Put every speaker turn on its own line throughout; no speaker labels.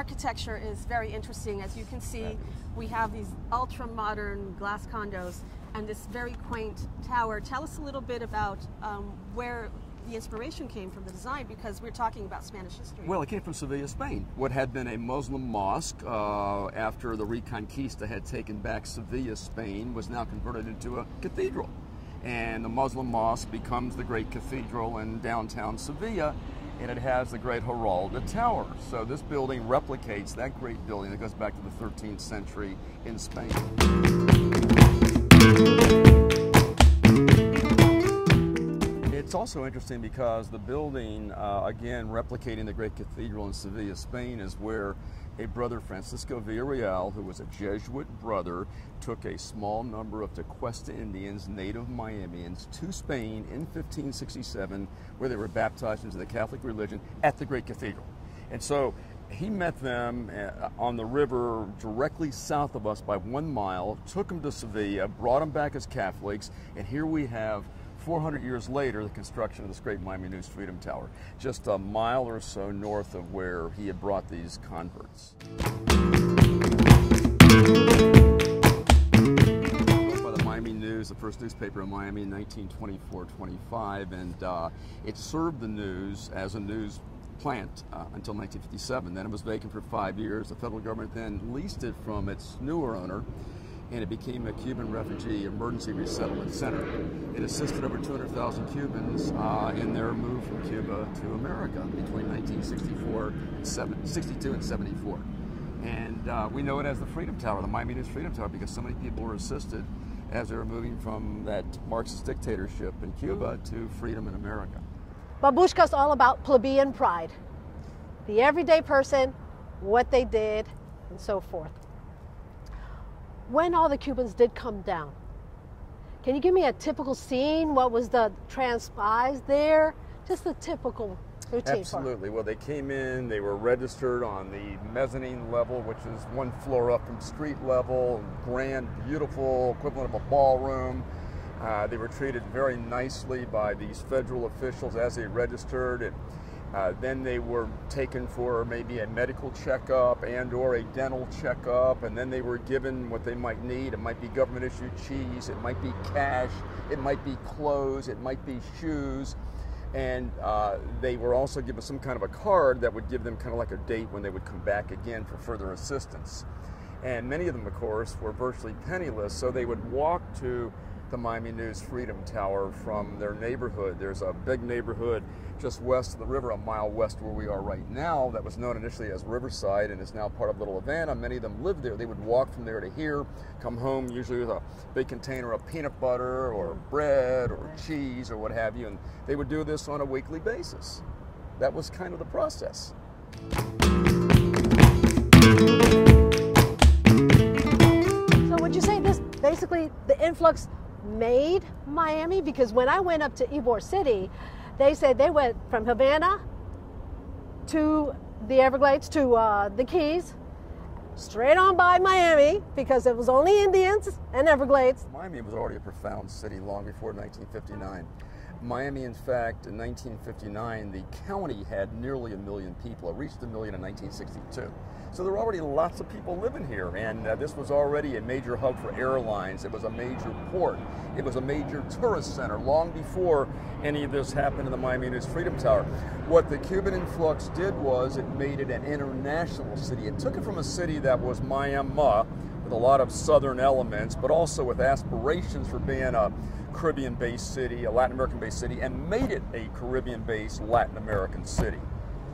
architecture is very interesting. As you can see, we have these ultra-modern glass condos and this very quaint tower. Tell us a little bit about where the inspiration came from the design, because we're talking about Spanish history.
Well, it came from Sevilla, Spain. What had been a Muslim mosque after the Reconquista had taken back Sevilla, Spain, was now converted into a cathedral. And the Muslim mosque becomes the great cathedral in downtown Sevilla, and it has the great Giralda Tower. So this building replicates that great building that goes back to the 13th century in Spain. It's also interesting because the building, again, replicating the great cathedral in Sevilla, Spain, is where a brother, Francisco Villarreal, who was a Jesuit brother, took a small number of Tequesta Indians, native Miamians, to Spain in 1567, where they were baptized into the Catholic religion at the great cathedral. And so he met them on the river directly south of us by 1 mile, took them to Sevilla, brought them back as Catholics, and here we have 400 years later, the construction of this great Miami News Freedom Tower, just a mile or so north of where he had brought these converts. By the Miami News, the first newspaper in Miami in 1924-25, and it served the news as a news plant until 1957. Then it was vacant for 5 years. The federal government then leased it from its newer owner, and it became a Cuban refugee emergency resettlement center. It assisted over 200,000 Cubans in their move from Cuba to America between 1962 and 74. And we know it as the Freedom Tower, the Miami News Freedom Tower, because so many people were assisted as they were moving from that Marxist dictatorship in Cuba to freedom in America.
Babushka is all about plebeian pride, the everyday person, what they did, and so forth. When all the Cubans did come down, can you give me a typical scene? What was the transpires there? Just the typical routine.
Absolutely. Well, they came in, they were registered on the mezzanine level, which is 1 floor up from street level, grand, beautiful, equivalent of a ballroom. They were treated very nicely by these federal officials as they registered. Then they were taken for maybe a medical checkup and or a dental checkup, and then they were given what they might need. It might be government issued cheese, it might be cash, it might be clothes, it might be shoes, and they were also given some kind of a card that would give them kind of like a date when they would come back again for further assistance. And many of them, of course, were virtually penniless, so they would walk to the Miami News Freedom Tower from their neighborhood. There's a big neighborhood just west of the river, a mile west where we are right now, that was known initially as Riverside and is now part of Little Havana. Many of them lived there. They would walk from there to here, come home usually with a big container of peanut butter or bread or cheese or what have you, and they would do this on a weekly basis. That was kind of the process.
So would you say this basically the influx made Miami? Because when I went up to Ybor City, they said they went from Havana to the Everglades to the Keys, straight on by Miami, because it was only Indians and Everglades.
Miami was already a profound city long before 1959. Miami, in fact, in 1959, the county had nearly 1 million people. It reached 1 million in 1962. So there were already lots of people living here, and this was already a major hub for airlines. It was a major port. It was a major tourist center long before any of this happened in the Miami News Freedom Tower. What the Cuban influx did was it made it an international city. It took it from a city that was Miami with a lot of southern elements, but also with aspirations for being a Caribbean-based city, a Latin American-based city, and made it a Caribbean-based Latin American city.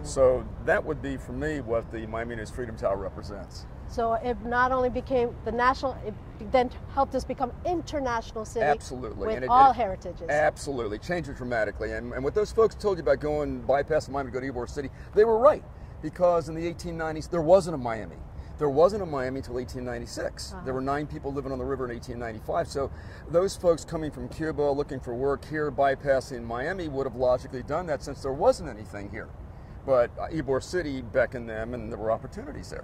So that would be, for me, what the Miami News Freedom Tower represents.
So it not only became the national, it then helped us become international city.
Absolutely.
With all heritages.
Absolutely. Changed it dramatically. And what those folks told you about going bypass Miami to go to Ybor City, they were right. Because in the 1890s, there wasn't a Miami. There wasn't a Miami until 1896. There were 9 people living on the river in 1895. So those folks coming from Cuba looking for work here, bypassing Miami, would have logically done that since there wasn't anything here. But Ybor City beckoned them, and there were opportunities there.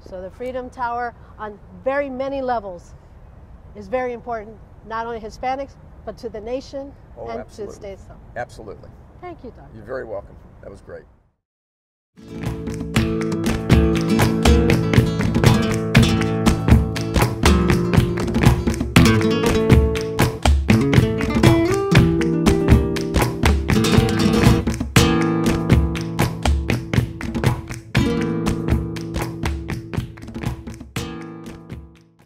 So the Freedom Tower, on very many levels, is very important, not only Hispanics, but to the nation and to the states.
Absolutely.
Thank you, Doctor.
You're very welcome. That was great.